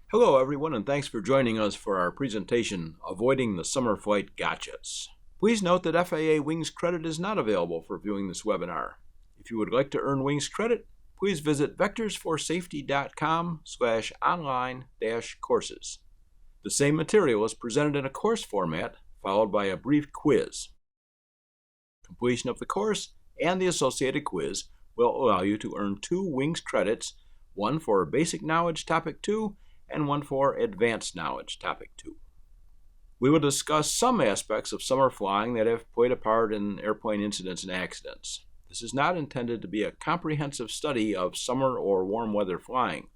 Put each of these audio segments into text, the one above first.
Hello everyone, and thanks for joining us for our presentation, Avoiding the Summer Flight Gotchas. Please note that FAA Wings credit is not available for viewing this webinar. If you would like to earn Wings credit, please visit vectorsforsafety.com/online-courses. The same material is presented in a course format, followed by a brief quiz. Completion of the course and the associated quiz will allow you to earn 2 Wings credits, one for Basic Knowledge Topic 2 and one for Advanced Knowledge Topic 2. We will discuss some aspects of summer flying that have played a part in airplane incidents and accidents. This is not intended to be a comprehensive study of summer or warm weather flying.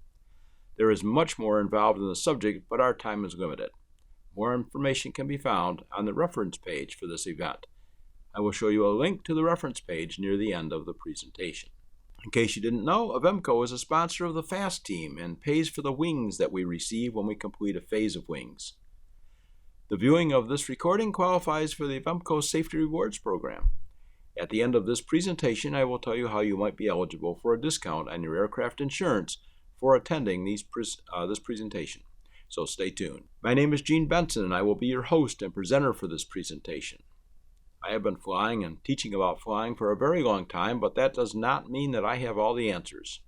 There is much more involved in the subject, but our time is limited. More information can be found on the reference page for this event. I will show you a link to the reference page near the end of the presentation. In case you didn't know, Avemco is a sponsor of the FAST team and pays for the wings that we receive when we complete a phase of wings. The viewing of this recording qualifies for the Avemco Safety Rewards program. At the end of this presentation, I will tell you how you might be eligible for a discount on your aircraft insurance for attending this presentation. So stay tuned. My name is Gene Benson, and I will be your host and presenter for this presentation. I have been flying and teaching about flying for a very long time, but that does not mean that I have all the answers.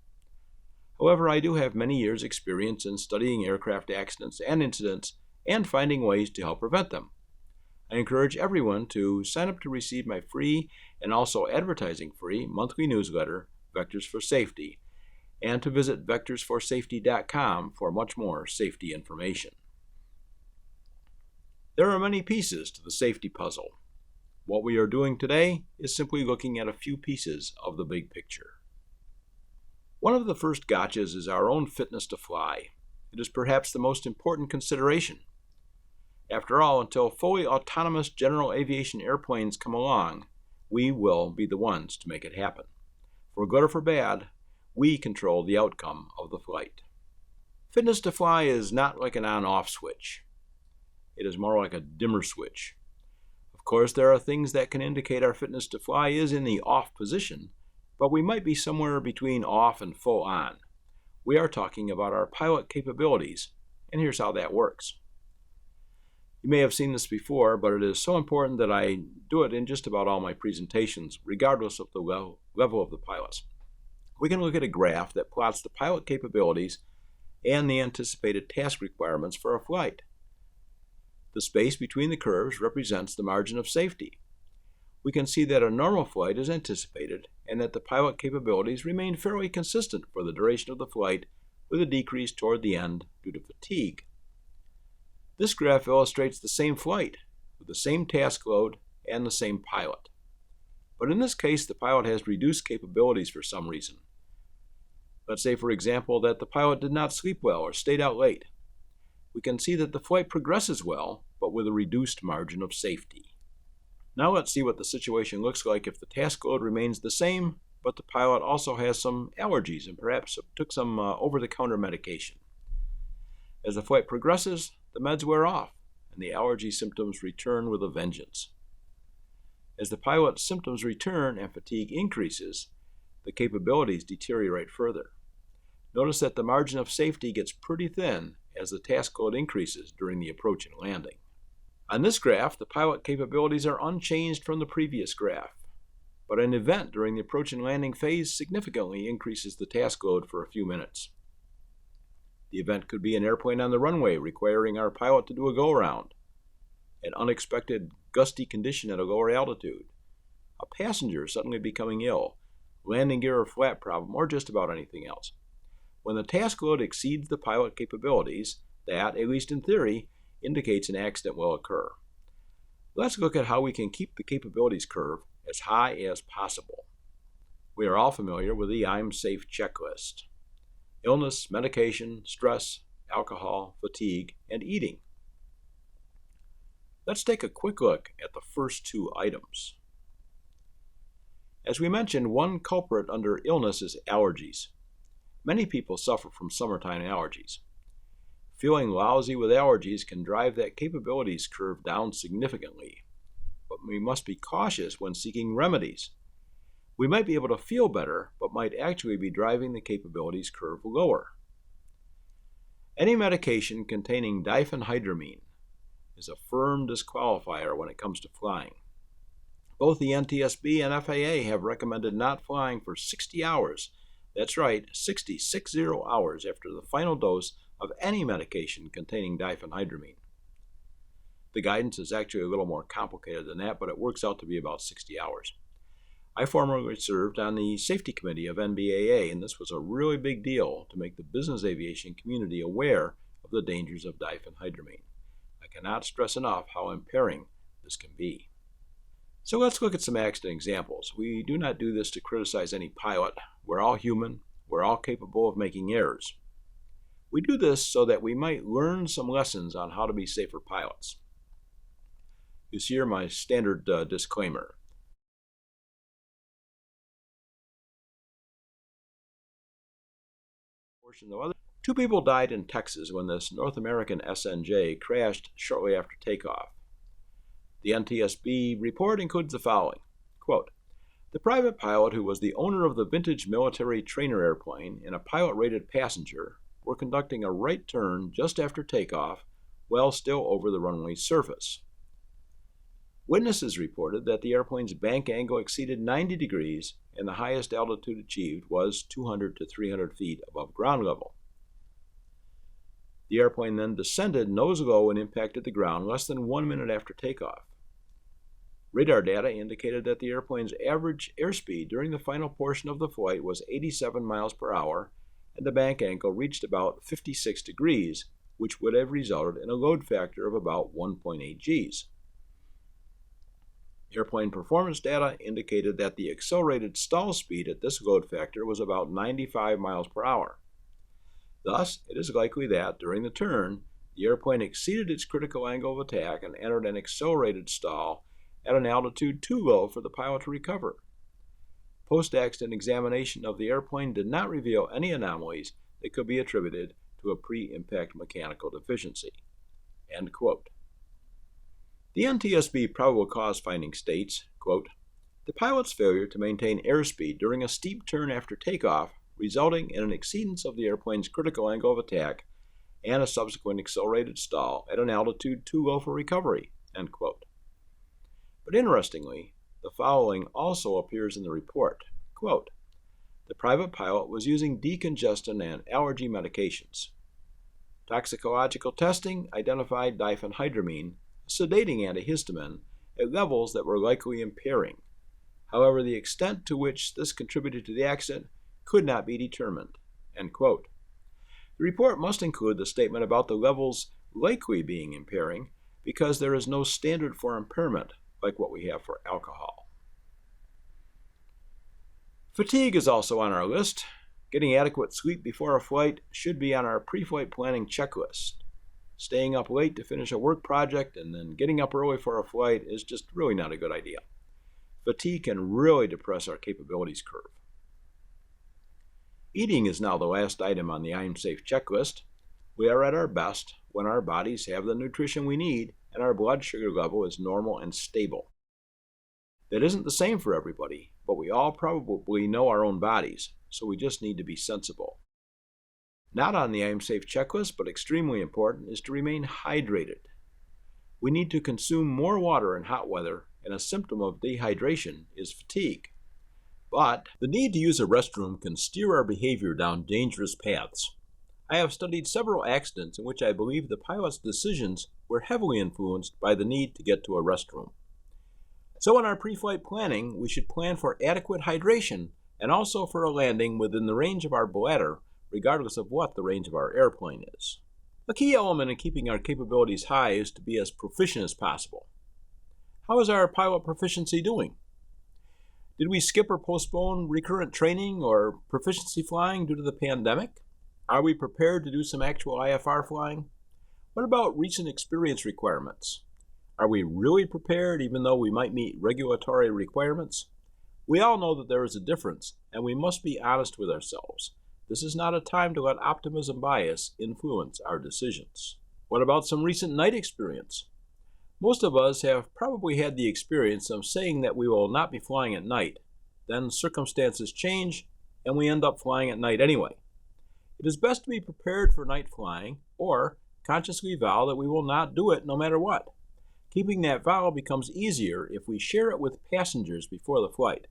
However, I do have many years' experience in studying aircraft accidents and incidents and finding ways to help prevent them. I encourage everyone to sign up to receive my free and also advertising-free monthly newsletter, Vectors for Safety, and to visit vectorsforsafety.com for much more safety information. There are many pieces to the safety puzzle. What we are doing today is simply looking at a few pieces of the big picture. One of the first gotchas is our own fitness to fly. It is perhaps the most important consideration. After all, until fully autonomous general aviation airplanes come along, we will be the ones to make it happen. For good or for bad, we control the outcome of the flight. Fitness to fly is not like an on-off switch. It is more like a dimmer switch. Of course, there are things that can indicate our fitness to fly is in the off position, but we might be somewhere between off and full on. We are talking about our pilot capabilities, and here's how that works. You may have seen this before, but it is so important that I do it in just about all my presentations, regardless of the level of the pilots. We can look at a graph that plots the pilot capabilities and the anticipated task requirements for a flight. The space between the curves represents the margin of safety. We can see that a normal flight is anticipated and that the pilot capabilities remain fairly consistent for the duration of the flight, with a decrease toward the end due to fatigue. This graph illustrates the same flight with the same task load and the same pilot. But in this case, the pilot has reduced capabilities for some reason. Let's say, for example, that the pilot did not sleep well or stayed out late. We can see that the flight progresses well, but with a reduced margin of safety. Now let's see what the situation looks like if the task load remains the same, but the pilot also has some allergies and perhaps took some over-the-counter medication. As the flight progresses, the meds wear off, and the allergy symptoms return with a vengeance. As the pilot's symptoms return and fatigue increases, the capabilities deteriorate further. Notice that the margin of safety gets pretty thin as the task load increases during the approach and landing. On this graph, the pilot capabilities are unchanged from the previous graph, but an event during the approach and landing phase significantly increases the task load for a few minutes. The event could be an airplane on the runway requiring our pilot to do a go-around, an unexpected gusty condition at a lower altitude, a passenger suddenly becoming ill, landing gear or flap problem, or just about anything else. When the task load exceeds the pilot capabilities, that, at least in theory, indicates an accident will occur. Let's look at how we can keep the capabilities curve as high as possible. We are all familiar with the I'm Safe checklist. Illness, medication, stress, alcohol, fatigue, and eating. Let's take a quick look at the first 2 items. As we mentioned, one culprit under illness is allergies. Many people suffer from summertime allergies. Feeling lousy with allergies can drive that capabilities curve down significantly, but we must be cautious when seeking remedies. We might be able to feel better, but might actually be driving the capabilities curve lower. Any medication containing diphenhydramine is a firm disqualifier when it comes to flying. Both the NTSB and FAA have recommended not flying for 60 hours. That's right, 60 hours after the final dose of any medication containing diphenhydramine. The guidance is actually a little more complicated than that, but it works out to be about 60 hours. I formerly served on the safety committee of NBAA, and this was a really big deal to make the business aviation community aware of the dangers of diphenhydramine. I cannot stress enough how impairing this can be. So let's look at some accident examples. We do not do this to criticize any pilot. We're all human. We're all capable of making errors. We do this so that we might learn some lessons on how to be safer pilots. You see here my standard disclaimer. Two people died in Texas when this North American SNJ crashed shortly after takeoff. The NTSB report includes the following. Quote, the private pilot who was the owner of the vintage military trainer airplane and a pilot-rated passenger were conducting a right turn just after takeoff while still over the runway surface. Witnesses reported that the airplane's bank angle exceeded 90 degrees and the highest altitude achieved was 200 to 300 feet above ground level. The airplane then descended nose low and impacted the ground less than 1 minute after takeoff. Radar data indicated that the airplane's average airspeed during the final portion of the flight was 87 miles per hour, and the bank angle reached about 56 degrees, which would have resulted in a load factor of about 1.8 Gs. Airplane performance data indicated that the accelerated stall speed at this load factor was about 95 miles per hour. Thus, it is likely that, during the turn, the airplane exceeded its critical angle of attack and entered an accelerated stall at an altitude too low for the pilot to recover. Post-accident examination of the airplane did not reveal any anomalies that could be attributed to a pre-impact mechanical deficiency. End quote. The NTSB probable cause finding states, quote, the pilot's failure to maintain airspeed during a steep turn after takeoff, resulting in an exceedance of the airplane's critical angle of attack and a subsequent accelerated stall at an altitude too low for recovery, end quote. But interestingly, the following also appears in the report, quote, the private pilot was using decongestant and allergy medications. Toxicological testing identified diphenhydramine, a sedating antihistamine, at levels that were likely impairing. However, the extent to which this contributed to the accident could not be determined, end quote. The report must include the statement about the levels likely being impairing because there is no standard for impairment like what we have for alcohol. Fatigue is also on our list. Getting adequate sleep before a flight should be on our pre-flight planning checklist. Staying up late to finish a work project and then getting up early for a flight is just really not a good idea. Fatigue can really depress our capabilities curve. Eating is now the last item on the I'm Safe checklist. We are at our best when our bodies have the nutrition we need and our blood sugar level is normal and stable. That isn't the same for everybody, but we all probably know our own bodies, so we just need to be sensible. Not on the I'm Safe checklist, but extremely important, is to remain hydrated. We need to consume more water in hot weather, and a symptom of dehydration is fatigue. But the need to use a restroom can steer our behavior down dangerous paths. I have studied several accidents in which I believe the pilot's decisions were heavily influenced by the need to get to a restroom. So in our pre-flight planning, we should plan for adequate hydration and also for a landing within the range of our bladder, regardless of what the range of our airplane is. A key element in keeping our capabilities high is to be as proficient as possible. How is our pilot proficiency doing? Did we skip or postpone recurrent training or proficiency flying due to the pandemic? Are we prepared to do some actual IFR flying? What about recent experience requirements? Are we really prepared even though we might meet regulatory requirements? We all know that there is a difference, and we must be honest with ourselves. This is not a time to let optimism bias influence our decisions. What about some recent night experience? Most of us have probably had the experience of saying that we will not be flying at night. Then circumstances change, and we end up flying at night anyway. It is best to be prepared for night flying, or consciously vow that we will not do it no matter what. Keeping that vow becomes easier if we share it with passengers before the flight.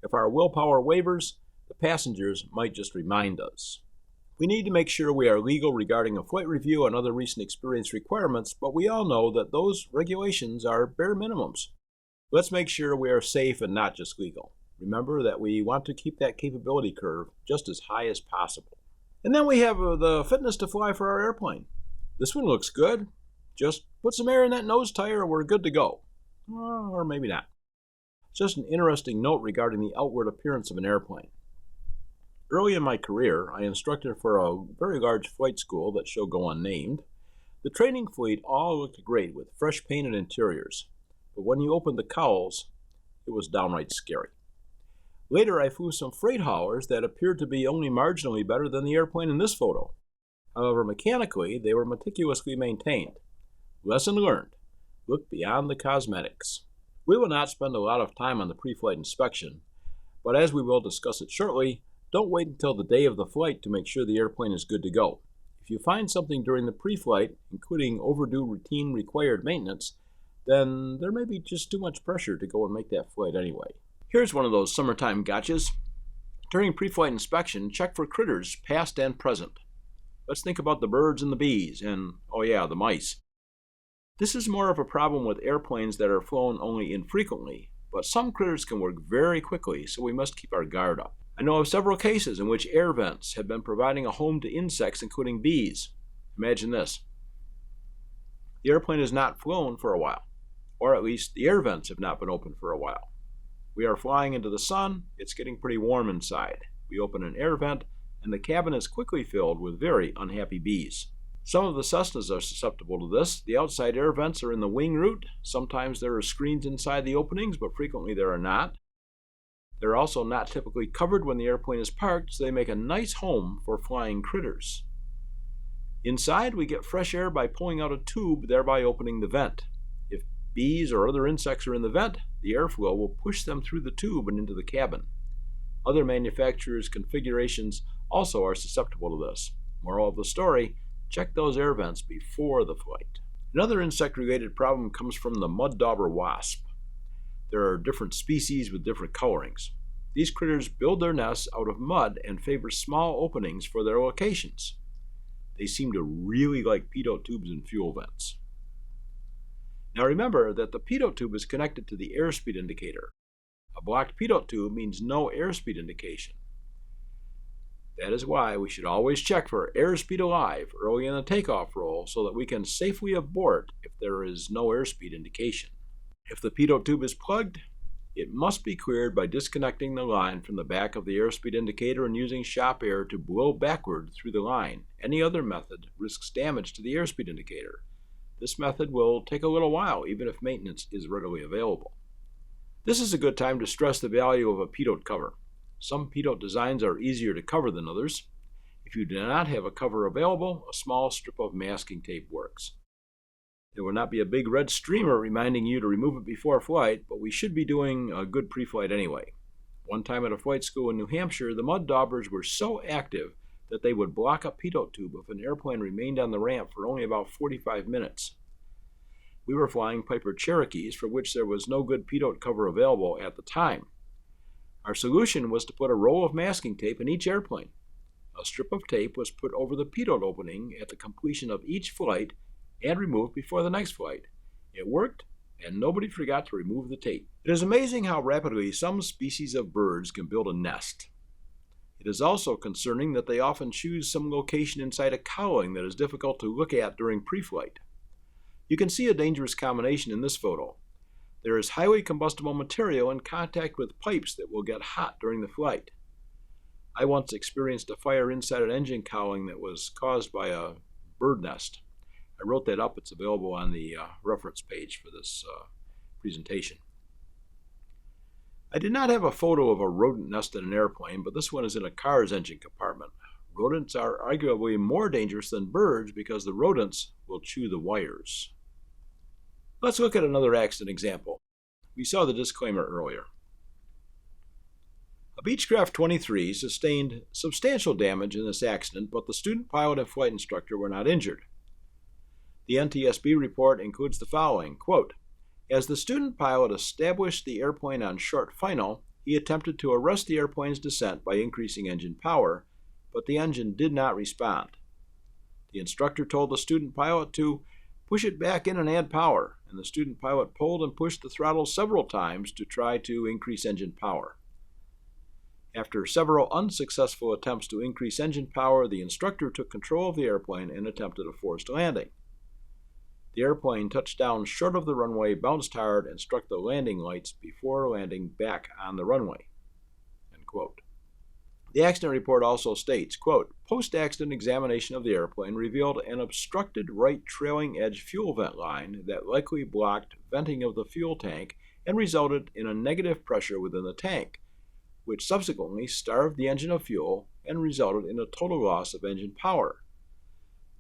If our willpower wavers, the passengers might just remind us. We need to make sure we are legal regarding a flight review and other recent experience requirements, but we all know that those regulations are bare minimums. Let's make sure we are safe and not just legal. Remember that we want to keep that capability curve just as high as possible. And then we have the fitness to fly for our airplane. This one looks good. Just put some air in that nose tire and we're good to go. Or maybe not. Just an interesting note regarding the outward appearance of an airplane. Early in my career, I instructed for a very large flight school that shall go unnamed. The training fleet all looked great with fresh painted interiors, but when you opened the cowls, it was downright scary. Later, I flew some freight haulers that appeared to be only marginally better than the airplane in this photo. However, mechanically, they were meticulously maintained. Lesson learned. Look beyond the cosmetics. We will not spend a lot of time on the pre-flight inspection, but as we will discuss it shortly, don't wait until the day of the flight to make sure the airplane is good to go. If you find something during the pre-flight, including overdue routine required maintenance, then there may be just too much pressure to go and make that flight anyway. Here's one of those summertime gotchas. During pre-flight inspection, check for critters, past and present. Let's think about the birds and the bees, and, oh yeah, the mice. This is more of a problem with airplanes that are flown only infrequently, but some critters can work very quickly, so we must keep our guard up. I know of several cases in which air vents have been providing a home to insects, including bees. Imagine this. The airplane is not flown for a while, or at least the air vents have not been open for a while. We are flying into the sun, it's getting pretty warm inside. We open an air vent, and the cabin is quickly filled with very unhappy bees. Some of the Cessnas are susceptible to this. The outside air vents are in the wing root. Sometimes there are screens inside the openings, but frequently there are not. They're also not typically covered when the airplane is parked, so they make a nice home for flying critters. Inside, we get fresh air by pulling out a tube, thereby opening the vent. If bees or other insects are in the vent, the airflow will push them through the tube and into the cabin. Other manufacturers' configurations also are susceptible to this. Moral of the story, check those air vents before the flight. Another insect-related problem comes from the mud dauber wasp. There are different species with different colorings. These critters build their nests out of mud and favor small openings for their locations. They seem to really like pitot tubes and fuel vents. Now remember that the pitot tube is connected to the airspeed indicator. A blocked pitot tube means no airspeed indication. That is why we should always check for airspeed alive early in the takeoff roll so that we can safely abort if there is no airspeed indication. If the pitot tube is plugged, it must be cleared by disconnecting the line from the back of the airspeed indicator and using shop air to blow backward through the line. Any other method risks damage to the airspeed indicator. This method will take a little while, even if maintenance is readily available. This is a good time to stress the value of a pitot cover. Some pitot designs are easier to cover than others. If you do not have a cover available, a small strip of masking tape works. There will not be a big red streamer reminding you to remove it before flight, but we should be doing a good pre-flight anyway. One time at a flight school in New Hampshire, the mud daubers were so active that they would block a pitot tube if an airplane remained on the ramp for only about 45 minutes. We were flying Piper Cherokees, for which there was no good pitot cover available at the time. Our solution was to put a roll of masking tape in each airplane. A strip of tape was put over the pitot opening at the completion of each flight and removed before the next flight. It worked, and nobody forgot to remove the tape. It is amazing how rapidly some species of birds can build a nest. It is also concerning that they often choose some location inside a cowling that is difficult to look at during pre-flight. You can see a dangerous combination in this photo. There is highly combustible material in contact with pipes that will get hot during the flight. I once experienced a fire inside an engine cowling that was caused by a bird nest. I wrote that up. It's available on the reference page for this presentation. I did not have a photo of a rodent nest in an airplane, but this one is in a car's engine compartment. Rodents are arguably more dangerous than birds because the rodents will chew the wires. Let's look at another accident example. We saw the disclaimer earlier. A Beechcraft 23 sustained substantial damage in this accident, but the student pilot and flight instructor were not injured. The NTSB report includes the following, quote, "As the student pilot established the airplane on short final, he attempted to arrest the airplane's descent by increasing engine power, but the engine did not respond. The instructor told the student pilot to push it back in and add power, and the student pilot pulled and pushed the throttle several times to try to increase engine power. After several unsuccessful attempts to increase engine power, the instructor took control of the airplane and attempted a forced landing. The airplane touched down short of the runway, bounced hard, and struck the landing lights before landing back on the runway." End quote. The accident report also states, quote, "Post-accident examination of the airplane revealed an obstructed right trailing edge fuel vent line that likely blocked venting of the fuel tank and resulted in a negative pressure within the tank, which subsequently starved the engine of fuel and resulted in a total loss of engine power.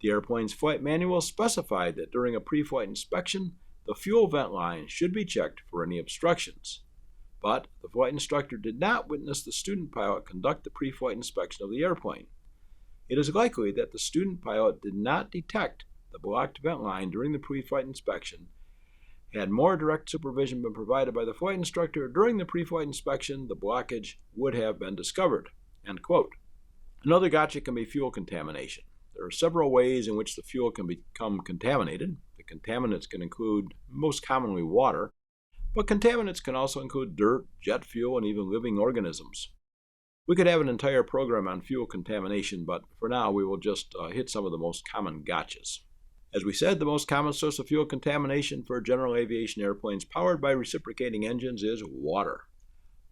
The airplane's flight manual specified that during a pre-flight inspection, the fuel vent line should be checked for any obstructions. But the flight instructor did not witness the student pilot conduct the pre-flight inspection of the airplane. It is likely that the student pilot did not detect the blocked vent line during the pre-flight inspection. Had more direct supervision been provided by the flight instructor during the pre-flight inspection, the blockage would have been discovered." End quote. Another gotcha can be fuel contamination. There are several ways in which the fuel can become contaminated. The contaminants can include, most commonly, water, but contaminants can also include dirt, jet fuel, and even living organisms. We could have an entire program on fuel contamination, but for now we will just hit some of the most common gotchas. As we said, the most common source of fuel contamination for general aviation airplanes powered by reciprocating engines is water.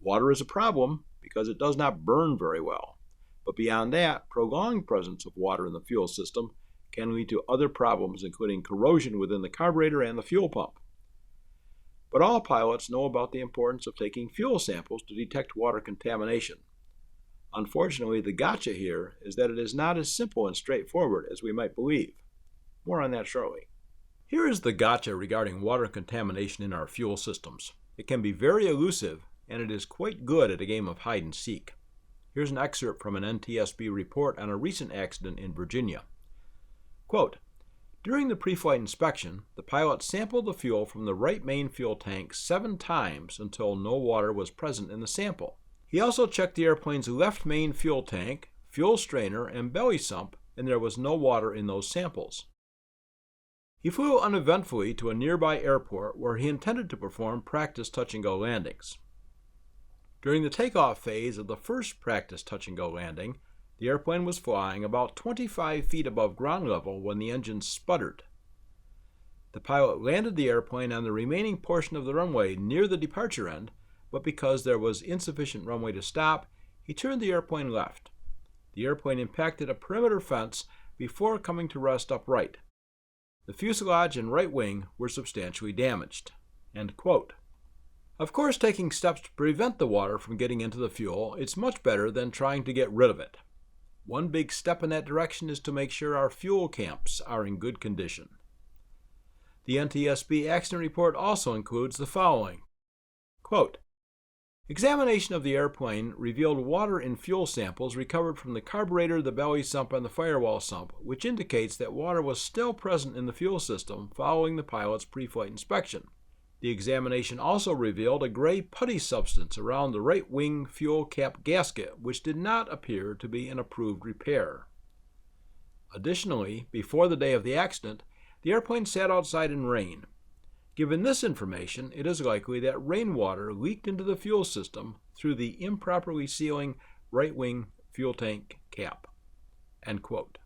Water is a problem because it does not burn very well. But beyond that, prolonged presence of water in the fuel system can lead to other problems, including corrosion within the carburetor and the fuel pump. But all pilots know about the importance of taking fuel samples to detect water contamination. Unfortunately, the gotcha here is that it is not as simple and straightforward as we might believe. More on that shortly. Here is the gotcha regarding water contamination in our fuel systems. It can be very elusive, and it is quite good at a game of hide and seek. Here's an excerpt from an NTSB report on a recent accident in Virginia. Quote, "During the pre-flight inspection, the pilot sampled the fuel from the right main fuel tank 7 times until no water was present in the sample. He also checked the airplane's left main fuel tank, fuel strainer, and belly sump, and there was no water in those samples. He flew uneventfully to a nearby airport where he intended to perform practice touch-and-go landings. During the takeoff phase of the first practice touch-and-go landing, the airplane was flying about 25 feet above ground level when the engine sputtered. The pilot landed the airplane on the remaining portion of the runway near the departure end, but because there was insufficient runway to stop, he turned the airplane left. The airplane impacted a perimeter fence before coming to rest upright. The fuselage and right wing were substantially damaged." End quote. Of course, taking steps to prevent the water from getting into the fuel is much better than trying to get rid of it. One big step in that direction is to make sure our fuel camps are in good condition. The NTSB accident report also includes the following. Quote, "Examination of the airplane revealed water in fuel samples recovered from the carburetor, the belly sump, and the firewall sump, which indicates that water was still present in the fuel system following the pilot's pre-flight inspection. The examination also revealed a gray putty substance around the right wing fuel cap gasket, which did not appear to be an approved repair. Additionally, before the day of the accident, the airplane sat outside in rain. Given this information, it is likely that rainwater leaked into the fuel system through the improperly sealing right wing fuel tank cap." End quote.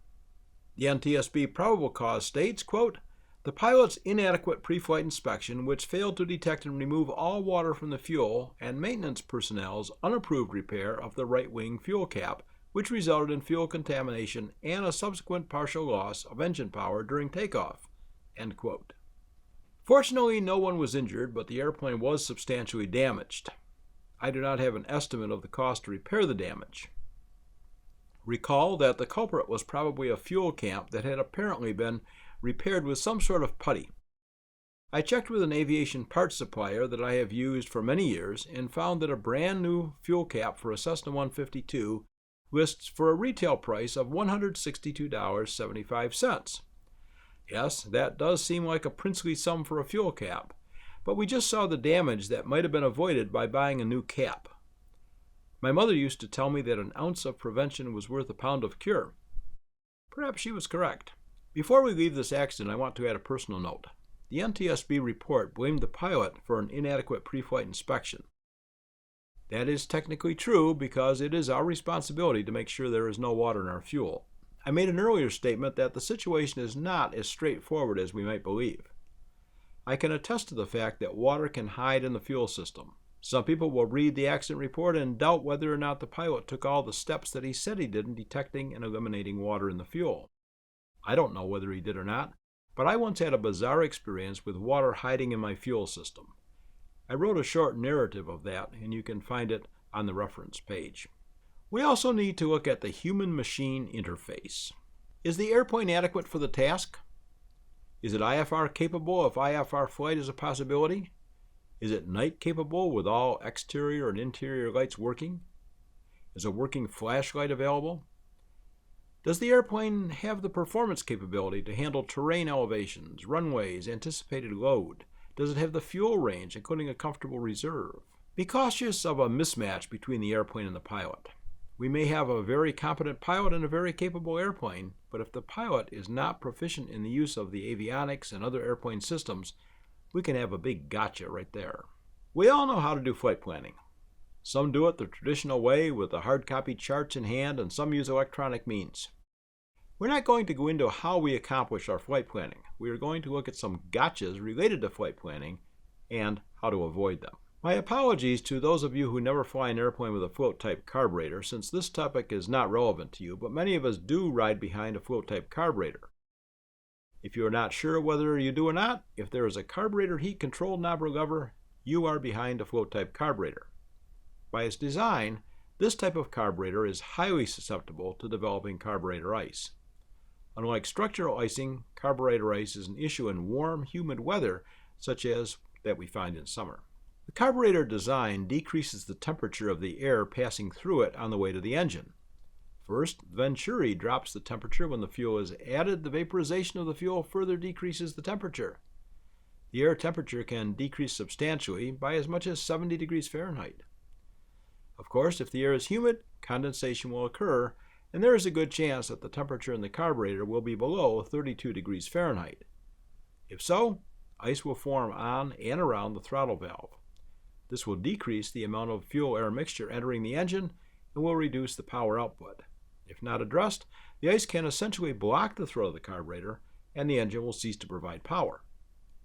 The NTSB probable cause states, quote, "The pilot's inadequate pre-flight inspection, which failed to detect and remove all water from the fuel, and maintenance personnel's unapproved repair of the right wing fuel cap, which resulted in fuel contamination and a subsequent partial loss of engine power during takeoff." End quote. Fortunately, no one was injured, but the airplane was substantially damaged. I do not have an estimate of the cost to repair the damage. Recall that the culprit was probably a fuel camp that had apparently been repaired with some sort of putty. I checked with an aviation parts supplier that I have used for many years and found that a brand new fuel cap for a Cessna 152 lists for a retail price of $162.75. Yes, that does seem like a princely sum for a fuel cap, but we just saw the damage that might have been avoided by buying a new cap. My mother used to tell me that an ounce of prevention was worth a pound of cure. Perhaps she was correct. Before we leave this accident, I want to add a personal note. The NTSB report blamed the pilot for an inadequate pre-flight inspection. That is technically true because it is our responsibility to make sure there is no water in our fuel. I made an earlier statement that the situation is not as straightforward as we might believe. I can attest to the fact that water can hide in the fuel system. Some people will read the accident report and doubt whether or not the pilot took all the steps that he said he did in detecting and eliminating water in the fuel. I don't know whether he did or not, but I once had a bizarre experience with water hiding in my fuel system. I wrote a short narrative of that, and you can find it on the reference page. We also need to look at the human-machine interface. Is the airplane adequate for the task? Is it IFR capable if IFR flight is a possibility? Is it night capable with all exterior and interior lights working? Is a working flashlight available? Does the airplane have the performance capability to handle terrain elevations, runways, anticipated load? Does it have the fuel range, including a comfortable reserve? Be cautious of a mismatch between the airplane and the pilot. We may have a very competent pilot and a very capable airplane, but if the pilot is not proficient in the use of the avionics and other airplane systems, we can have a big gotcha right there. We all know how to do flight planning. Some do it the traditional way with the hard copy charts in hand, and some use electronic means. We're not going to go into how we accomplish our flight planning. We are going to look at some gotchas related to flight planning and how to avoid them. My apologies to those of you who never fly an airplane with a float-type carburetor, since this topic is not relevant to you, but many of us do ride behind a float-type carburetor. If you are not sure whether you do or not, if there is a carburetor heat control knob or lever, you are behind a float-type carburetor. By its design, this type of carburetor is highly susceptible to developing carburetor ice. Unlike structural icing, carburetor ice is an issue in warm, humid weather, such as that we find in summer. The carburetor design decreases the temperature of the air passing through it on the way to the engine. First, Venturi drops the temperature when the fuel is added. The vaporization of the fuel further decreases the temperature. The air temperature can decrease substantially by as much as 70 degrees Fahrenheit. Of course, if the air is humid, condensation will occur, and there is a good chance that the temperature in the carburetor will be below 32 degrees Fahrenheit. If so, ice will form on and around the throttle valve. This will decrease the amount of fuel-air mixture entering the engine and will reduce the power output. If not addressed, the ice can essentially block the throat of the carburetor and the engine will cease to provide power.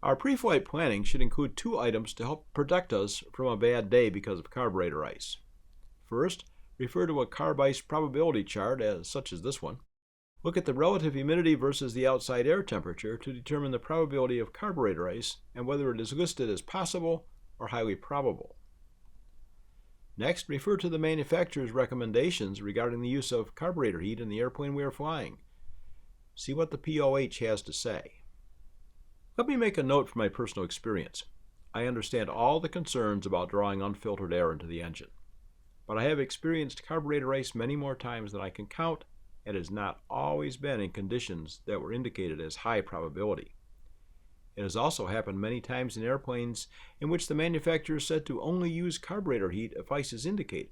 Our pre-flight planning should include 2 items to help protect us from a bad day because of carburetor ice. First, refer to a carb ice probability chart such as this one. Look at the relative humidity versus the outside air temperature to determine the probability of carburetor ice and whether it is listed as possible or highly probable. Next, refer to the manufacturer's recommendations regarding the use of carburetor heat in the airplane we are flying. See what the POH has to say. Let me make a note from my personal experience. I understand all the concerns about drawing unfiltered air into the engine, but I have experienced carburetor ice many more times than I can count, and has not always been in conditions that were indicated as high probability. It has also happened many times in airplanes in which the manufacturer said to only use carburetor heat if ice is indicated.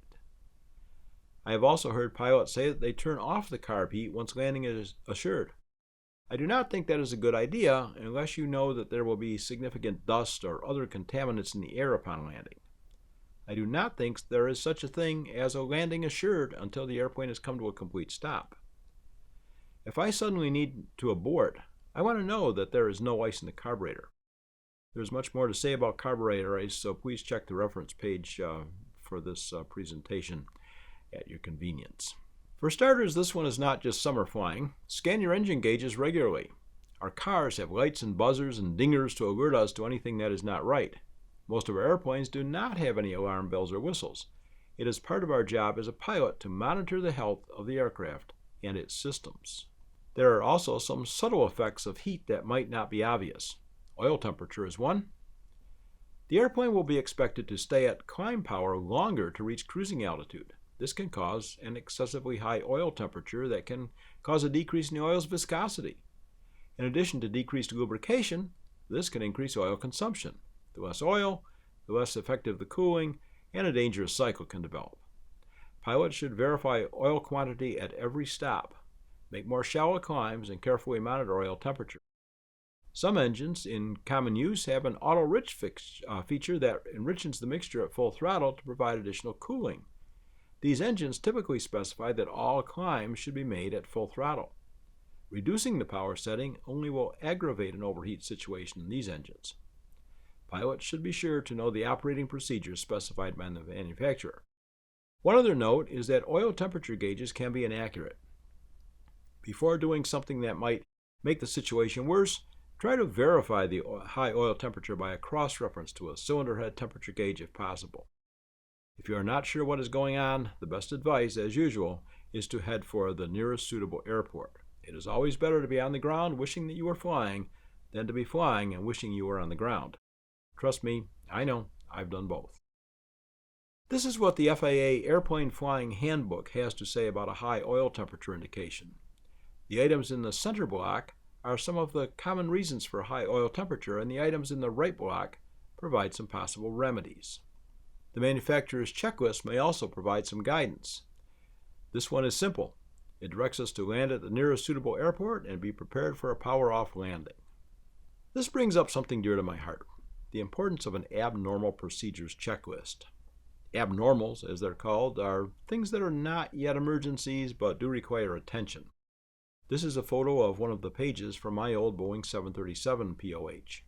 I have also heard pilots say that they turn off the carb heat once landing is assured. I do not think that is a good idea unless you know that there will be significant dust or other contaminants in the air upon landing. I do not think there is such a thing as a landing assured until the airplane has come to a complete stop. If I suddenly need to abort, I want to know that there is no ice in the carburetor. There's much more to say about carburetor ice, so please check the reference page for this presentation at your convenience. For starters, this one is not just summer flying. Scan your engine gauges regularly. Our cars have lights and buzzers and dingers to alert us to anything that is not right. Most of our airplanes do not have any alarm bells or whistles. It is part of our job as a pilot to monitor the health of the aircraft and its systems. There are also some subtle effects of heat that might not be obvious. Oil temperature is 1. The airplane will be expected to stay at climb power longer to reach cruising altitude. This can cause an excessively high oil temperature that can cause a decrease in the oil's viscosity. In addition to decreased lubrication, this can increase oil consumption. The less oil, the less effective the cooling, and a dangerous cycle can develop. Pilots should verify oil quantity at every stop, make more shallow climbs, and carefully monitor oil temperature. Some engines in common use have an auto-rich feature that enriches the mixture at full throttle to provide additional cooling. These engines typically specify that all climbs should be made at full throttle. Reducing the power setting only will aggravate an overheat situation in these engines. Pilots should be sure to know the operating procedures specified by the manufacturer. One other note is that oil temperature gauges can be inaccurate. Before doing something that might make the situation worse, try to verify the high oil temperature by a cross-reference to a cylinder head temperature gauge if possible. If you are not sure what is going on, the best advice, as usual, is to head for the nearest suitable airport. It is always better to be on the ground wishing that you were flying than to be flying and wishing you were on the ground. Trust me, I know, I've done both. This is what the FAA Airplane Flying Handbook has to say about a high oil temperature indication. The items in the center block are some of the common reasons for high oil temperature, and the items in the right block provide some possible remedies. The manufacturer's checklist may also provide some guidance. This one is simple. It directs us to land at the nearest suitable airport and be prepared for a power-off landing. This brings up something dear to my heart, the importance of an abnormal procedures checklist. Abnormals, as they're called, are things that are not yet emergencies but do require attention. This is a photo of one of the pages from my old Boeing 737 POH.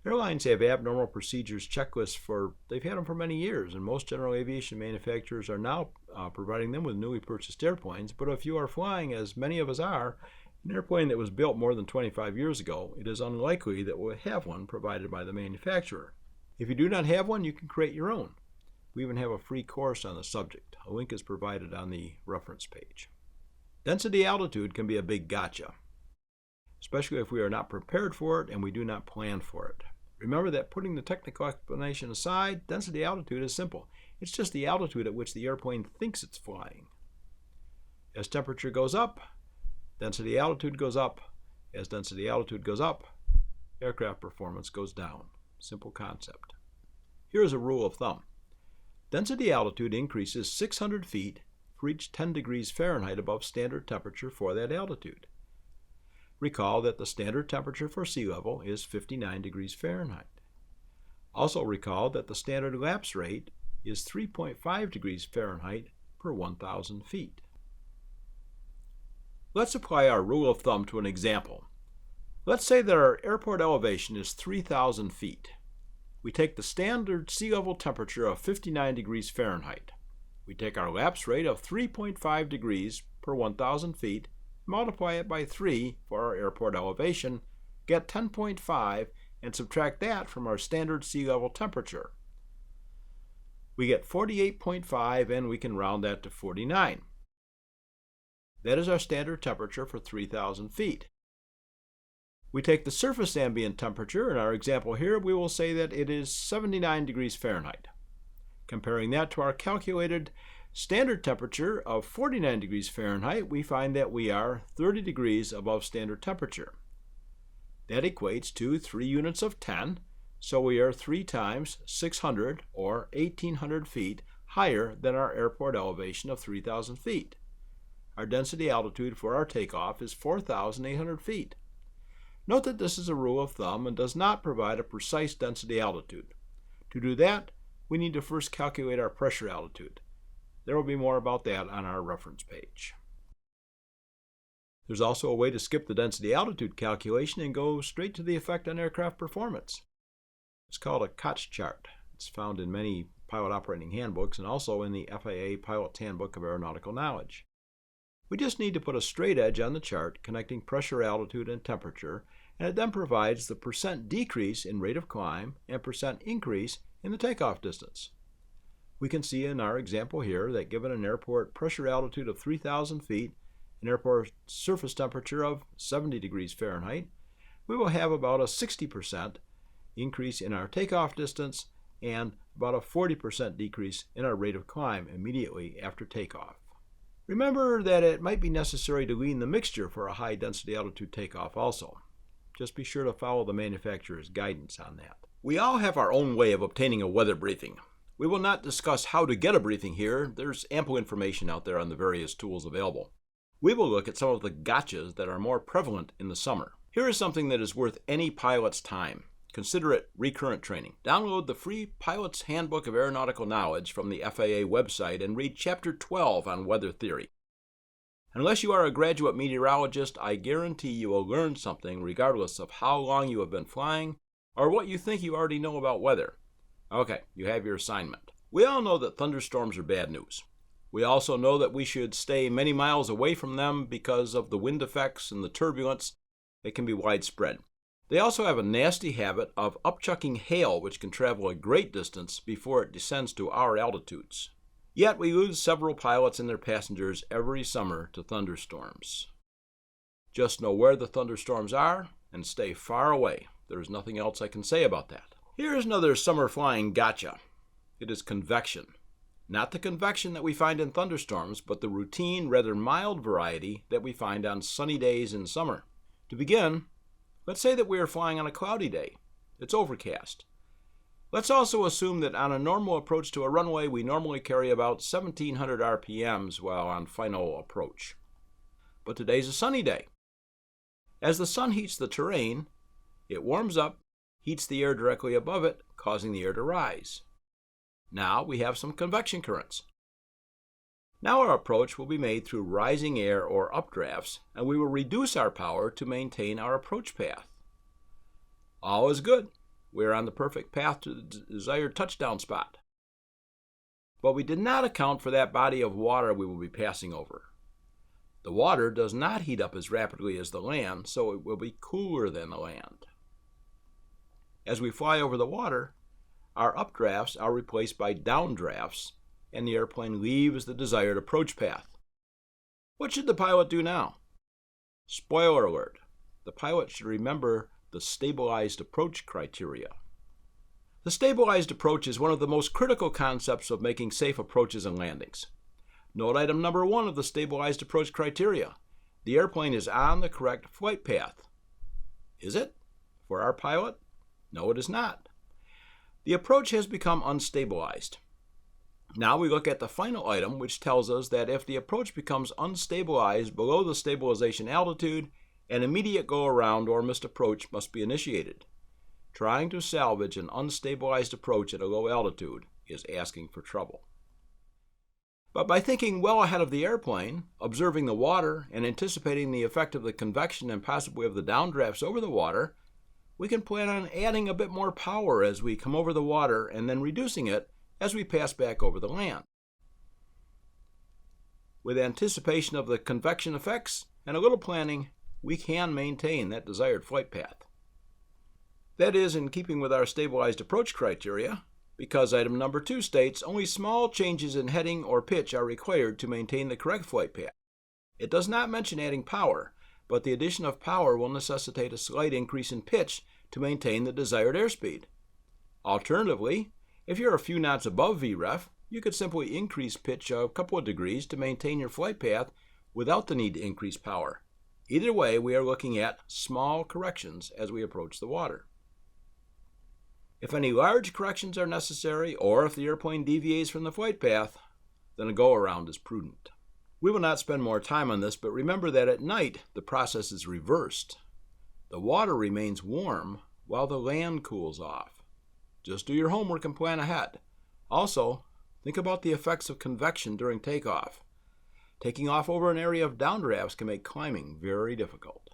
Airlines have abnormal procedures checklists they've had them for many years, and most general aviation manufacturers are now providing them with newly purchased airplanes. But if you are flying, as many of us are, an airplane that was built more than 25 years ago, it is unlikely that we'll have one provided by the manufacturer. If you do not have one, you can create your own. We even have a free course on the subject. A link is provided on the reference page. Density altitude can be a big gotcha, especially if we are not prepared for it and we do not plan for it. Remember that putting the technical explanation aside, density altitude is simple. It's just the altitude at which the airplane thinks it's flying. As temperature goes up, density altitude goes up. As density altitude goes up, aircraft performance goes down. Simple concept. Here is a rule of thumb. Density altitude increases 600 feet for each 10 degrees Fahrenheit above standard temperature for that altitude. Recall that the standard temperature for sea level is 59 degrees Fahrenheit. Also recall that the standard lapse rate is 3.5 degrees Fahrenheit per 1,000 feet. Let's apply our rule of thumb to an example. Let's say that our airport elevation is 3,000 feet. We take the standard sea level temperature of 59 degrees Fahrenheit. We take our lapse rate of 3.5 degrees per 1,000 feet, multiply it by 3 for our airport elevation, get 10.5, and subtract that from our standard sea level temperature. We get 48.5, and we can round that to 49. That is our standard temperature for 3,000 feet. We take the surface ambient temperature. In our example here, we will say that it is 79 degrees Fahrenheit. Comparing that to our calculated standard temperature of 49 degrees Fahrenheit, we find that we are 30 degrees above standard temperature. That equates to 3 units of 10, so we are 3 times 600 or 1,800 feet higher than our airport elevation of 3,000 feet. Our density altitude for our takeoff is 4,800 feet. Note that this is a rule of thumb and does not provide a precise density altitude. To do that, we need to first calculate our pressure altitude. There will be more about that on our reference page. There's also a way to skip the density altitude calculation and go straight to the effect on aircraft performance. It's called a Koch chart. It's found in many pilot operating handbooks and also in the FAA Pilot Handbook of Aeronautical Knowledge. We just need to put a straight edge on the chart connecting pressure, altitude, and temperature, and it then provides the percent decrease in rate of climb and percent increase in the takeoff distance. We can see in our example here that given an airport pressure altitude of 3,000 feet, an airport surface temperature of 70 degrees Fahrenheit, we will have about a 60% increase in our takeoff distance and about a 40% decrease in our rate of climb immediately after takeoff. Remember that it might be necessary to lean the mixture for a high density altitude takeoff also. Just be sure to follow the manufacturer's guidance on that. We all have our own way of obtaining a weather briefing. We will not discuss how to get a briefing here. There's ample information out there on the various tools available. We will look at some of the gotchas that are more prevalent in the summer. Here is something that is worth any pilot's time. Consider it recurrent training. Download the free Pilot's Handbook of Aeronautical Knowledge from the FAA website and read Chapter 12 on weather theory. Unless you are a graduate meteorologist, I guarantee you will learn something regardless of how long you have been flying or what you think you already know about weather. Okay, you have your assignment. We all know that thunderstorms are bad news. We also know that we should stay many miles away from them because of the wind effects and the turbulence that can be widespread. They also have a nasty habit of upchucking hail, which can travel a great distance before it descends to our altitudes. Yet we lose several pilots and their passengers every summer to thunderstorms. Just know where the thunderstorms are and stay far away. There is nothing else I can say about that. Here's another summer flying gotcha. It is convection. Not the convection that we find in thunderstorms, but the routine, rather mild variety that we find on sunny days in summer. To begin, let's say that we are flying on a cloudy day. It's overcast. Let's also assume that on a normal approach to a runway, we normally carry about 1,700 RPMs while on final approach. But today's a sunny day. As the sun heats the terrain, it warms up, heats the air directly above it, causing the air to rise. Now we have some convection currents. Now our approach will be made through rising air or updrafts, and we will reduce our power to maintain our approach path. All is good. We are on the perfect path to the desired touchdown spot. But we did not account for that body of water we will be passing over. The water does not heat up as rapidly as the land, so it will be cooler than the land. As we fly over the water, our updrafts are replaced by downdrafts, and the airplane leaves the desired approach path. What should the pilot do now? Spoiler alert, the pilot should remember the stabilized approach criteria. The stabilized approach is one of the most critical concepts of making safe approaches and landings. Note item number 1 of the stabilized approach criteria. The airplane is on the correct flight path. Is it? For our pilot? No, it is not. The approach has become unstabilized. Now we look at the final item, which tells us that if the approach becomes unstabilized below the stabilization altitude, an immediate go-around or missed approach must be initiated. Trying to salvage an unstabilized approach at a low altitude is asking for trouble. But by thinking well ahead of the airplane, observing the water, and anticipating the effect of the convection and possibly of the downdrafts over the water, we can plan on adding a bit more power as we come over the water and then reducing it as we pass back over the land. With anticipation of the convection effects and a little planning, we can maintain that desired flight path. That is in keeping with our stabilized approach criteria, because item number 2 states only small changes in heading or pitch are required to maintain the correct flight path. It does not mention adding power, but the addition of power will necessitate a slight increase in pitch to maintain the desired airspeed. Alternatively, if you're a few knots above VREF, you could simply increase pitch a couple of degrees to maintain your flight path without the need to increase power. Either way, we are looking at small corrections as we approach the water. If any large corrections are necessary, or if the airplane deviates from the flight path, then a go-around is prudent. We will not spend more time on this, but remember that at night the process is reversed. The water remains warm while the land cools off. Just do your homework and plan ahead. Also, think about the effects of convection during takeoff. Taking off over an area of downdrafts can make climbing very difficult.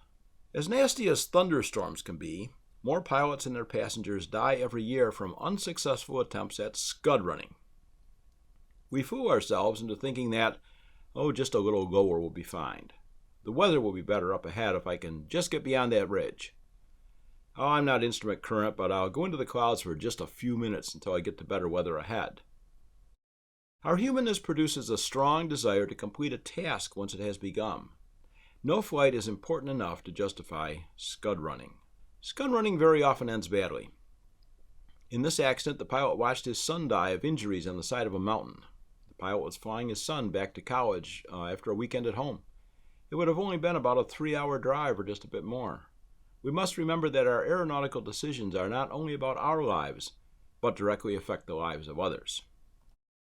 As nasty as thunderstorms can be, more pilots and their passengers die every year from unsuccessful attempts at scud running. We fool ourselves into thinking that, just a little lower will be fine. The weather will be better up ahead if I can just get beyond that ridge. I'm not instrument current, but I'll go into the clouds for just a few minutes until I get to better weather ahead. Our humanness produces a strong desire to complete a task once it has begun. No flight is important enough to justify scud running. Scud running very often ends badly. In this accident, the pilot watched his son die of injuries on the side of a mountain. The pilot was flying his son back to college after a weekend at home. It would have only been about a 3-hour drive or just a bit more. We must remember that our aeronautical decisions are not only about our lives, but directly affect the lives of others.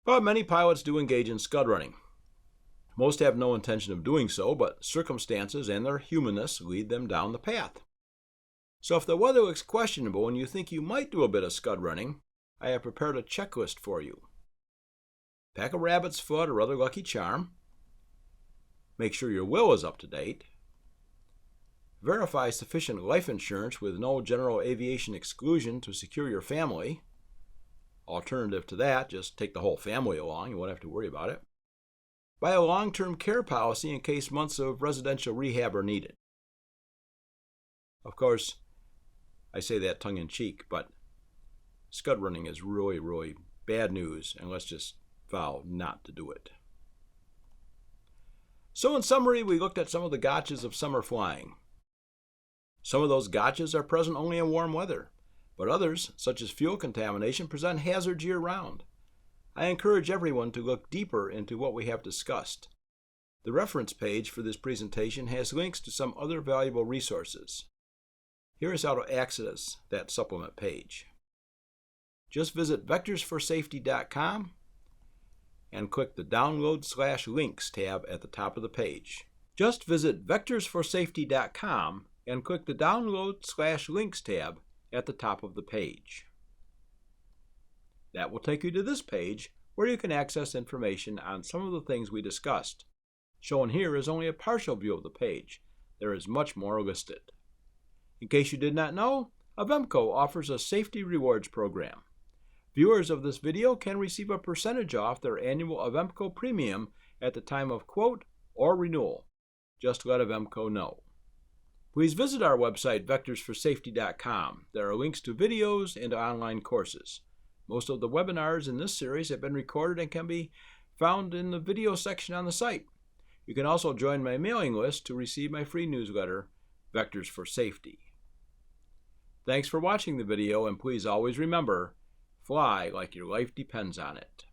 But many pilots do engage in scud running. Most have no intention of doing so, but circumstances and their humanness lead them down the path. So if the weather looks questionable and you think you might do a bit of scud running, I have prepared a checklist for you. Pack a rabbit's foot or other lucky charm. Make sure your will is up to date. Verify sufficient life insurance with no general aviation exclusion to secure your family. Alternative to that, just take the whole family along. You won't have to worry about it. Buy a long-term care policy in case months of residential rehab are needed. Of course, I say that tongue-in-cheek, but scud running is really, really bad news, and let's just vow not to do it. So in summary, we looked at some of the gotchas of summer flying. Some of those gotchas are present only in warm weather, but others, such as fuel contamination, present hazards year-round. I encourage everyone to look deeper into what we have discussed. The reference page for this presentation has links to some other valuable resources. Here is how to access that supplement page. Just visit vectorsforsafety.com and click the Download/Links tab at the top of the page. Just visit vectorsforsafety.com and click the Download/Links tab at the top of the page. That will take you to this page where you can access information on some of the things we discussed. Shown here is only a partial view of the page. There is much more listed. In case you did not know, Avemco offers a safety rewards program. Viewers of this video can receive a percentage off their annual Avemco premium at the time of quote or renewal. Just let Avemco know. Please visit our website, vectorsforsafety.com. There are links to videos and online courses. Most of the webinars in this series have been recorded and can be found in the video section on the site. You can also join my mailing list to receive my free newsletter, Vectors for Safety. Thanks for watching the video, and please always remember, fly like your life depends on it.